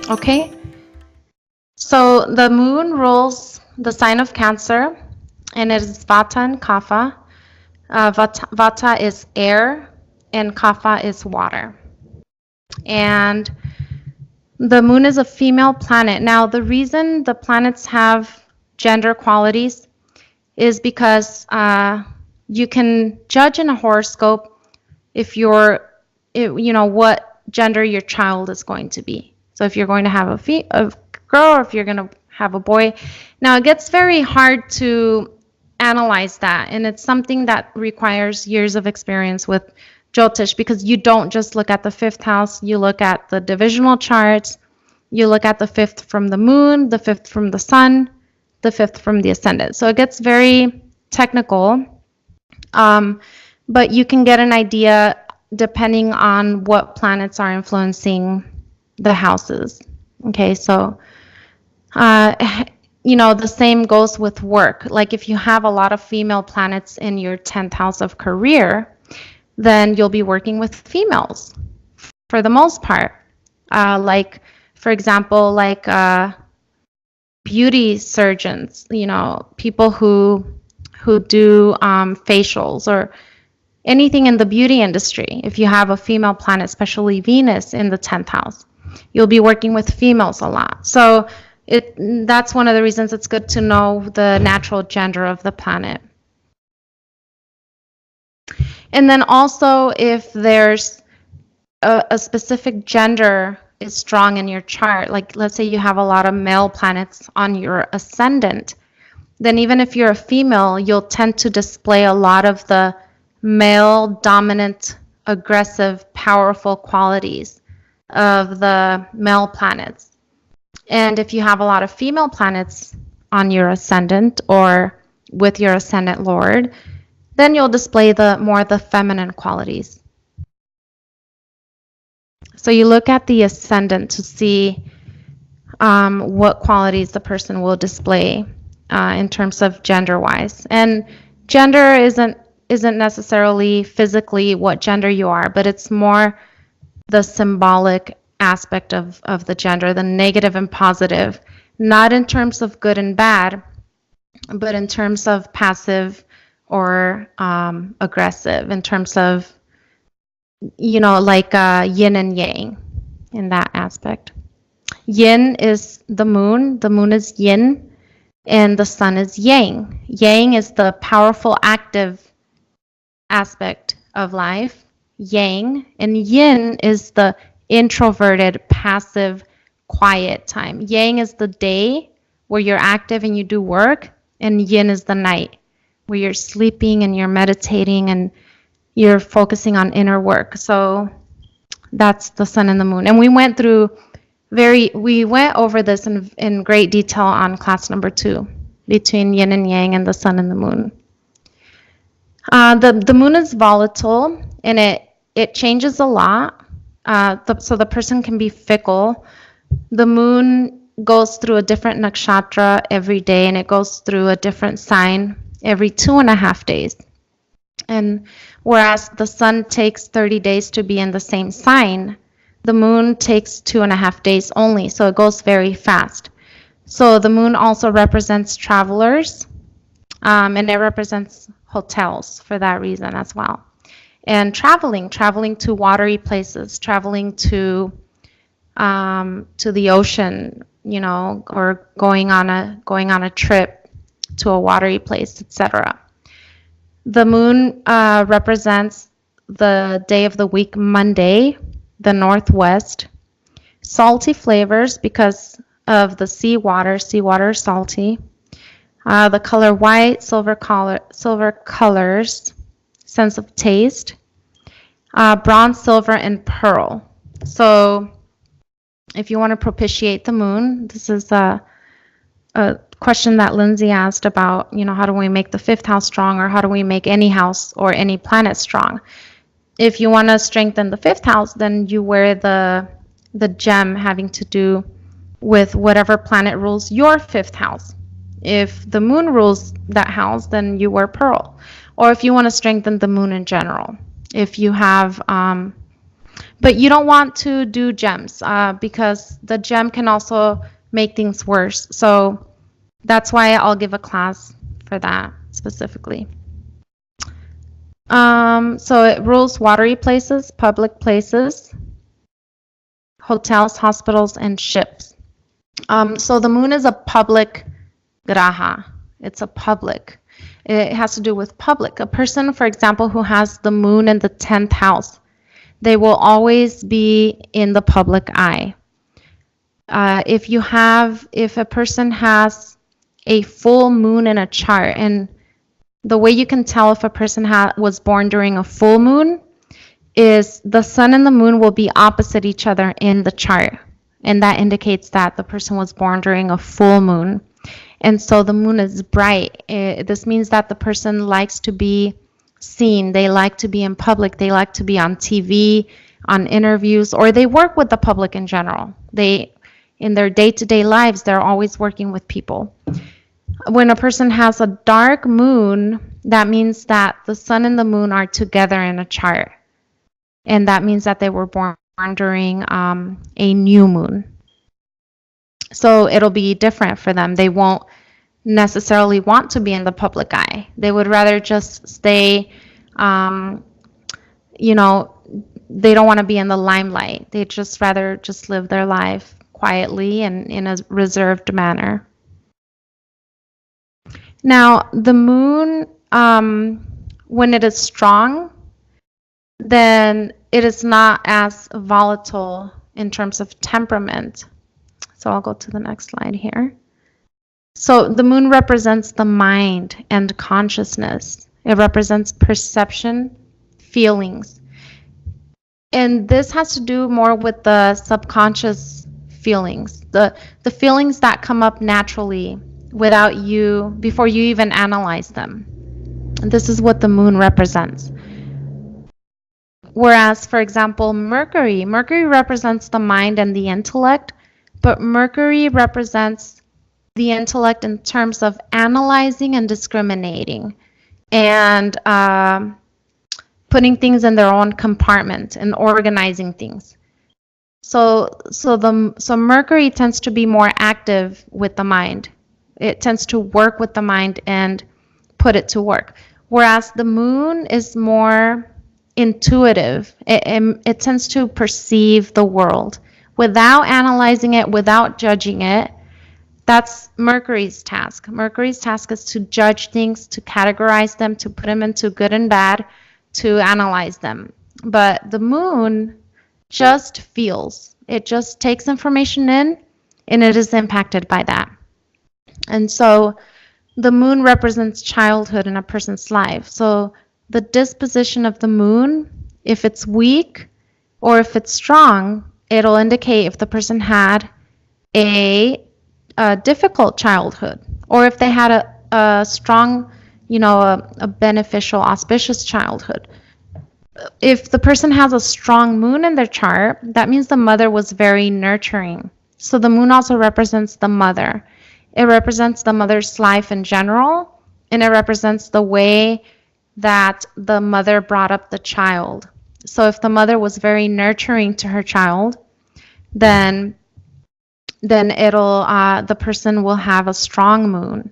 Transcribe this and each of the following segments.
Okay, so the moon rules the sign of Cancer, and it is Vata and Kapha. Vata is air, and Kapha is water. And the moon is a female planet. Now, the reason the planets have gender qualities is because you can judge in a horoscope if what gender your child is going to be. So if you're going to have a girl or if you're going to have a boy. Now, it gets very hard to analyze that, and it's something that requires years of experience with Jyotish, because you don't just look at the fifth house, you look at the divisional charts, you look at the fifth from the moon, the fifth from the sun, the fifth from the ascendant. So it gets very technical, but you can get an idea depending on what planets are influencing the houses. Okay, so the same goes with work. Like if you have a lot of female planets in your 10th house of career, then you'll be working with females for the most part. Like, for example, like beauty surgeons, people who do facials or anything in the beauty industry. If you have a female planet, especially Venus in the 10th house, you'll be working with females a lot. So that's one of the reasons it's good to know the natural gender of the planet. And then also, if there's a specific gender is strong in your chart, like let's say you have a lot of male planets on your ascendant, then even if you're a female, you'll tend to display a lot of the male dominant, aggressive, powerful qualities of the male planets. And if you have a lot of female planets on your ascendant or with your ascendant lord, then you'll display more the feminine qualities. So you look at the ascendant to see what qualities the person will display in terms of gender-wise. And gender isn't necessarily physically what gender you are, but it's more the symbolic aspect of the gender, the negative and positive, not in terms of good and bad, but in terms of passive or aggressive, in terms of, like yin and yang in that aspect. Yin is the moon is yin, and the sun is yang. Yang is the powerful, active aspect of life, yang, and yin is the introverted, passive, quiet time. Yang is the day where you're active and you do work, and yin is the night where you're sleeping and you're meditating and you're focusing on inner work. So that's the sun and the moon. And we went over this in great detail on class number 2, between yin and yang and the sun and the moon. The moon is volatile, and it changes a lot. So the person can be fickle. The moon goes through a different nakshatra every day, and it goes through a different sign every 2.5 days. And whereas the sun takes 30 days to be in the same sign, the moon takes 2.5 days only, so it goes very fast. So the moon also represents travelers, and it represents hotels for that reason as well. And traveling to watery places, traveling to the ocean, or going on a trip to a watery place, etc. The moon represents the day of the week, Monday, the northwest. Salty flavors because of the seawater. Seawater is salty. The color white, silver colors, sense of taste. Bronze, silver, and pearl. So if you want to propitiate the moon, this is a question that Lindsay asked about, how do we make the 5th house strong, or how do we make any house or any planet strong? If you want to strengthen the 5th house, then you wear the gem having to do with whatever planet rules your 5th house. If the moon rules that house, then you wear pearl. Or if you want to strengthen the moon in general, if you have But you don't want to do gems because the gem can also make things worse. So that's why I'll give a class for that specifically. So it rules watery places, public places, hotels, hospitals, and ships. So the moon is a public graha. It's a public. It has to do with public. A person, for example, who has the moon in the 10th house, they will always be in the public eye. If a person has a full moon in a chart, and the way you can tell if a person was born during a full moon is the sun and the moon will be opposite each other in the chart. And that indicates that the person was born during a full moon. And so the moon is bright. This means that the person likes to be seen. They like to be in public. They like to be on TV, on interviews, or they work with the public in general. In their day-to-day lives, they're always working with people. When a person has a dark moon, that means that the sun and the moon are together in a chart. And that means that they were born during a new moon. So it'll be different for them. They won't necessarily want to be in the public eye. They would rather just stay, they don't want to be in the limelight. They'd just rather just live their life quietly and in a reserved manner. Now, the moon, when it is strong, then it is not as volatile in terms of temperament. So I'll go to the next slide here. So the moon represents the mind and consciousness. It represents perception, feelings. And this has to do more with the subconscious feelings, the feelings that come up naturally before you even analyze them. And this is what the moon represents. Whereas, for example, Mercury represents the mind and the intellect, but Mercury represents the intellect in terms of analyzing and discriminating and putting things in their own compartment and organizing things. So Mercury tends to be more active with the mind. It tends to work with the mind and put it to work. Whereas the moon is more intuitive. It tends to perceive the world without analyzing it, without judging it. That's Mercury's task. Mercury's task is to judge things, to categorize them, to put them into good and bad, to analyze them. But the moon just feels. It just takes information in, and it is impacted by that. And so the moon represents childhood in a person's life. So the disposition of the moon, if it's weak or if it's strong, it'll indicate if the person had a difficult childhood, or if they had a strong, a beneficial, auspicious childhood. If the person has a strong moon in their chart, that means the mother was very nurturing. So the moon also represents the mother. It represents the mother's life in general, and it represents the way that the mother brought up the child. So if the mother was very nurturing to her child, then the person will have a strong moon.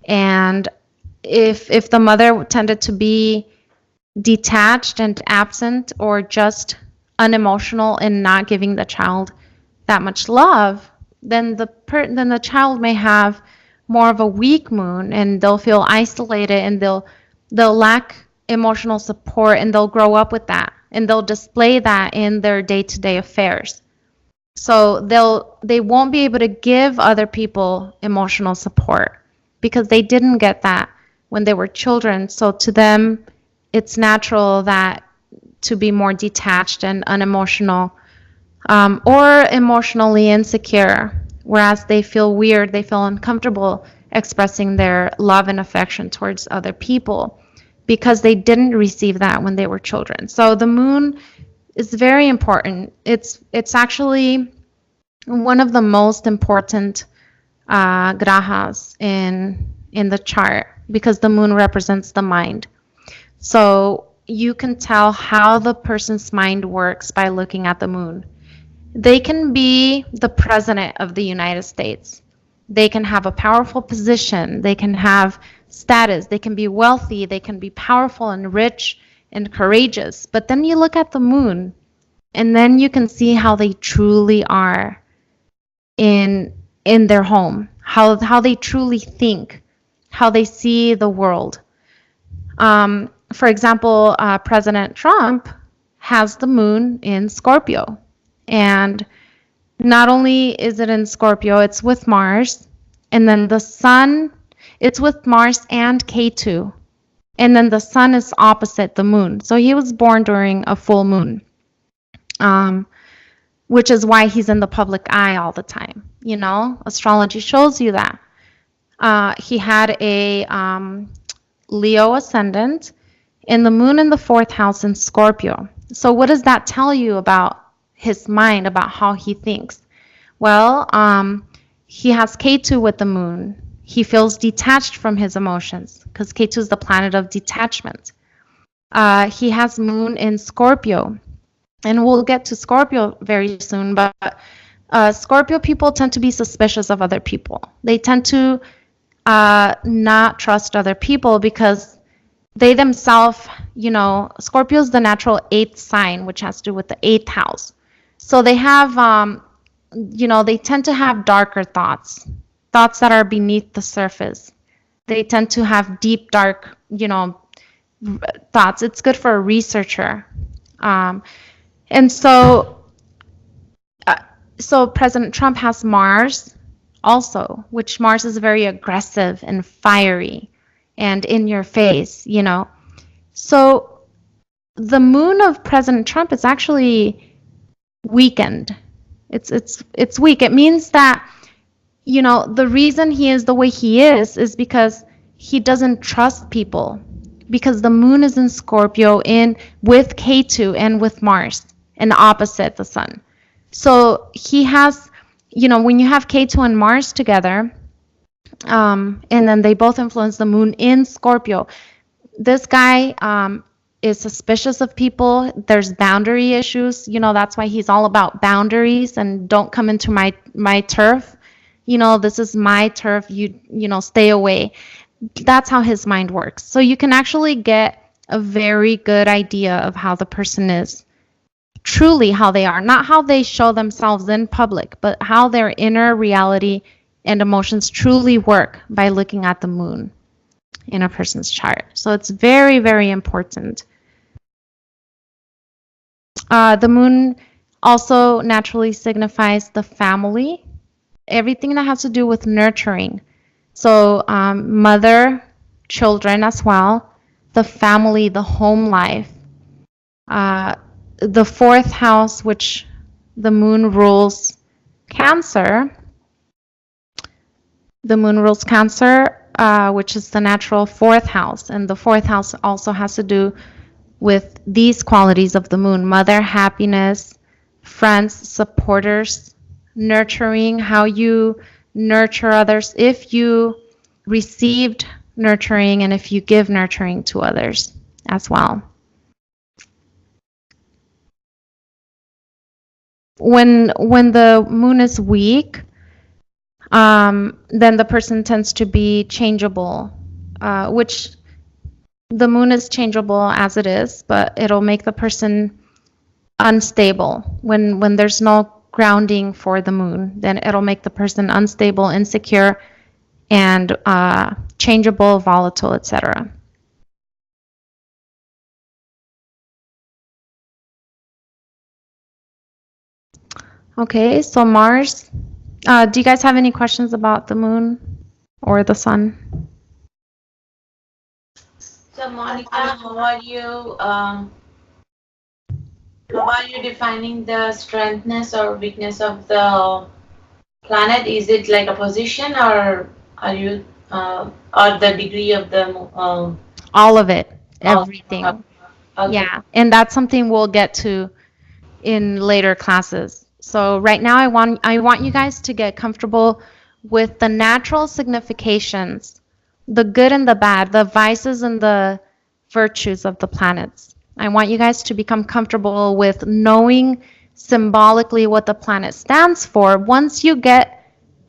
And if the mother tended to be detached and absent, or just unemotional and not giving the child that much love, then the child may have more of a weak moon, and they'll feel isolated, and they'll lack emotional support, and they'll grow up with that, and they'll display that in their day-to-day affairs. So they won't be able to give other people emotional support because they didn't get that when they were children. So to them, it's natural that to be more detached and unemotional, or emotionally insecure, whereas they feel weird, they feel uncomfortable expressing their love and affection towards other people because they didn't receive that when they were children. So the moon is very important. It's actually one of the most important grahas in the chart because the moon represents the mind. So you can tell how the person's mind works by looking at the moon. They can be the president of the United States. They can have a powerful position. They can have status. They can be wealthy. They can be powerful and rich and courageous. But then you look at the moon, and then you can see how they truly are in their home, how they truly think, how they see the world. For example, President Trump has the moon in Scorpio. And not only is it in Scorpio, it's with Mars. And then the sun, it's with Mars and K2. And then the sun is opposite the moon. So he was born during a full moon, which is why he's in the public eye all the time. You know, astrology shows you that. He had a Leo ascendant and the moon in the 4th house in Scorpio. So what does that tell you about his mind, about how he thinks? Well, he has K2 with the moon. He feels detached from his emotions because K2 is the planet of detachment. He has moon in Scorpio. And we'll get to Scorpio very soon, but Scorpio people tend to be suspicious of other people. They tend to not trust other people because they themselves, you know, Scorpio is the natural 8th sign, which has to do with the 8th house. So they have, you know, they tend to have darker thoughts that are beneath the surface. They tend to have deep, dark, you know, thoughts. It's good for a researcher. And so President Trump has Mars also, which Mars is very aggressive and fiery and in your face, you know. So the moon of President Trump is actually weakened. It's weak. It means that, you know, the reason he is the way he is because he doesn't trust people, because the moon is in Scorpio with K2 and with Mars and opposite the sun. So he has, you know, when you have K2 and Mars together, and then they both influence the moon in Scorpio, this guy is suspicious of people. There's boundary issues. You know, that's why he's all about boundaries and don't come into my turf. You know, this is my turf. You know, stay away. That's how his mind works. So you can actually get a very good idea of how the person is, truly how they are, not how they show themselves in public, but how their inner reality and emotions truly work by looking at the moon in a person's chart. So it's very, very important. The moon also naturally signifies the family, everything that has to do with nurturing. So mother, children as well, the family, the home life. The 4th house, which the moon rules Cancer. The moon rules Cancer, which is the natural 4th house. And the 4th house also has to do with these qualities of the moon: mother, happiness, friends, supporters, nurturing, how you nurture others, if you received nurturing and if you give nurturing to others as well. When the moon is weak, then the person tends to be changeable, which the moon is changeable as it is, but it'll make the person unstable. When there's no grounding for the moon, then it'll make the person unstable, insecure, and changeable, volatile, etc. Okay, so Mars. Do you guys have any questions about the moon or the sun? So Monica, how are you defining the strengthness or weakness of the planet? Is it like a position, or are you or the degree of the all of it, everything. Okay. Yeah, and that's something we'll get to in later classes. So right now I want you guys to get comfortable with the natural significations, the good and the bad, the vices and the virtues of the planets. I want you guys to become comfortable with knowing symbolically what the planet stands for. Once you get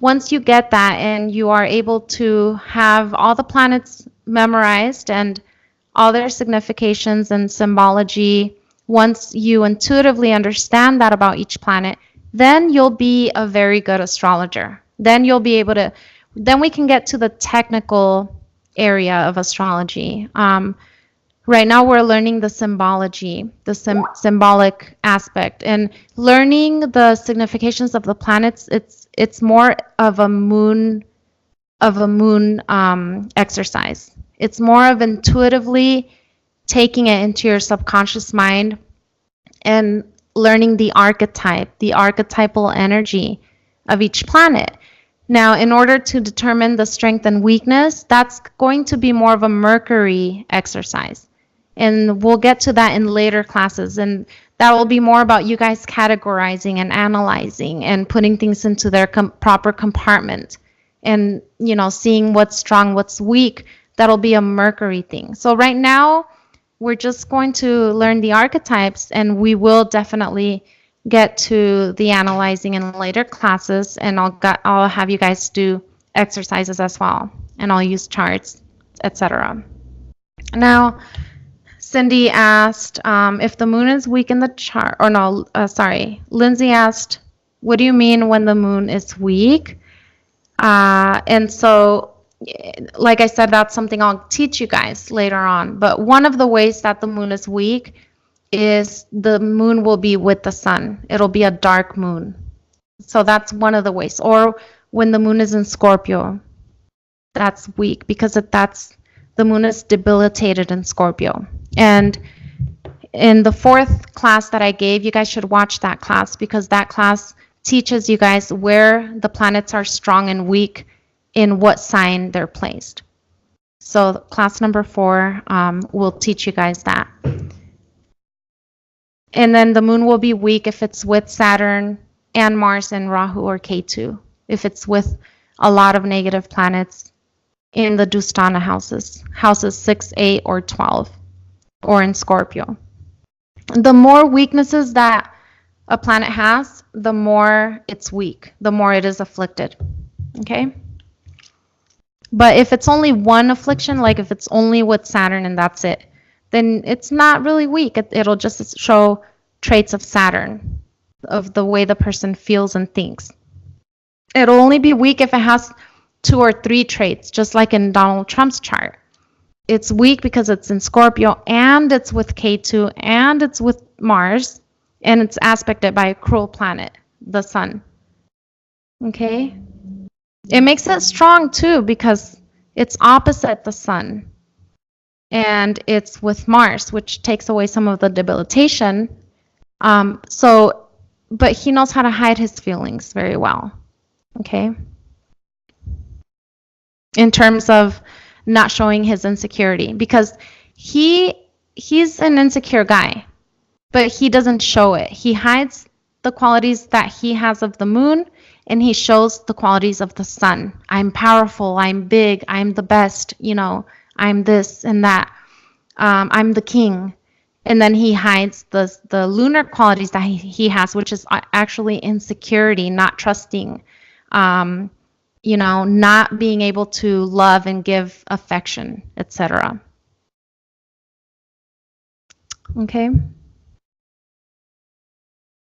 that and you are able to have all the planets memorized and all their significations and symbology, once you intuitively understand that about each planet, then you'll be a very good astrologer. Then you'll be able to, then we can get to the technical area of astrology. Right now we're learning the symbology, the symbolic aspect, and learning the significations of the planets. It's more of a moon exercise. It's more of intuitively taking it into your subconscious mind and learning the archetype, the archetypal energy of each planet. Now, in order to determine the strength and weakness, that's going to be more of a Mercury exercise. And we'll get to that in later classes. And that will be more about you guys categorizing and analyzing and putting things into their proper compartment. And, you know, seeing what's strong, what's weak. That'll be a Mercury thing. So right now, we're just going to learn the archetypes, and we will definitely get to the analyzing in later classes, and I'll have you guys do exercises as well, and I'll use charts, etc. Now, Cindy asked if the moon is weak in the chart, or no, sorry, Lindsay asked, what do you mean when the moon is weak? And so, like I said, that's something I'll teach you guys later on. But one of the ways that the moon is weak is the moon will be with the sun. It'll be a dark moon. So that's one of the ways. Or when the moon is in Scorpio, that's weak because the moon is debilitated in Scorpio. And in the 4th class that I gave, you guys should watch that class, because that class teaches you guys where the planets are strong and weak in what sign they're placed. So class number 4 will teach you guys that. And then the moon will be weak if it's with Saturn and Mars and Rahu or Ketu. If it's with a lot of negative planets in the Dusthana houses 6, 8, or 12, or in Scorpio. The more weaknesses that a planet has, the more it's weak, the more it is afflicted. Okay? But if it's only one affliction, like if it's only with Saturn and that's it, then it's not really weak. It'll just show traits of Saturn, of the way the person feels and thinks. It'll only be weak if it has 2 or 3 traits, just like in Donald Trump's chart. It's weak because it's in Scorpio, and it's with K2, and it's with Mars, and it's aspected by a cruel planet, the sun. Okay? It makes it strong too because it's opposite the sun. And it's with Mars, which takes away some of the debilitation. But he knows how to hide his feelings very well. Okay? In terms of not showing his insecurity, because he's an insecure guy, but he doesn't show it. He hides the qualities that he has of the moon, and he shows the qualities of the sun. I'm powerful, I'm big, I'm the best, you know, I'm this and that. I'm the king. And then he hides the lunar qualities that he has, which is actually insecurity, not trusting, you know, not being able to love and give affection, etc. Okay?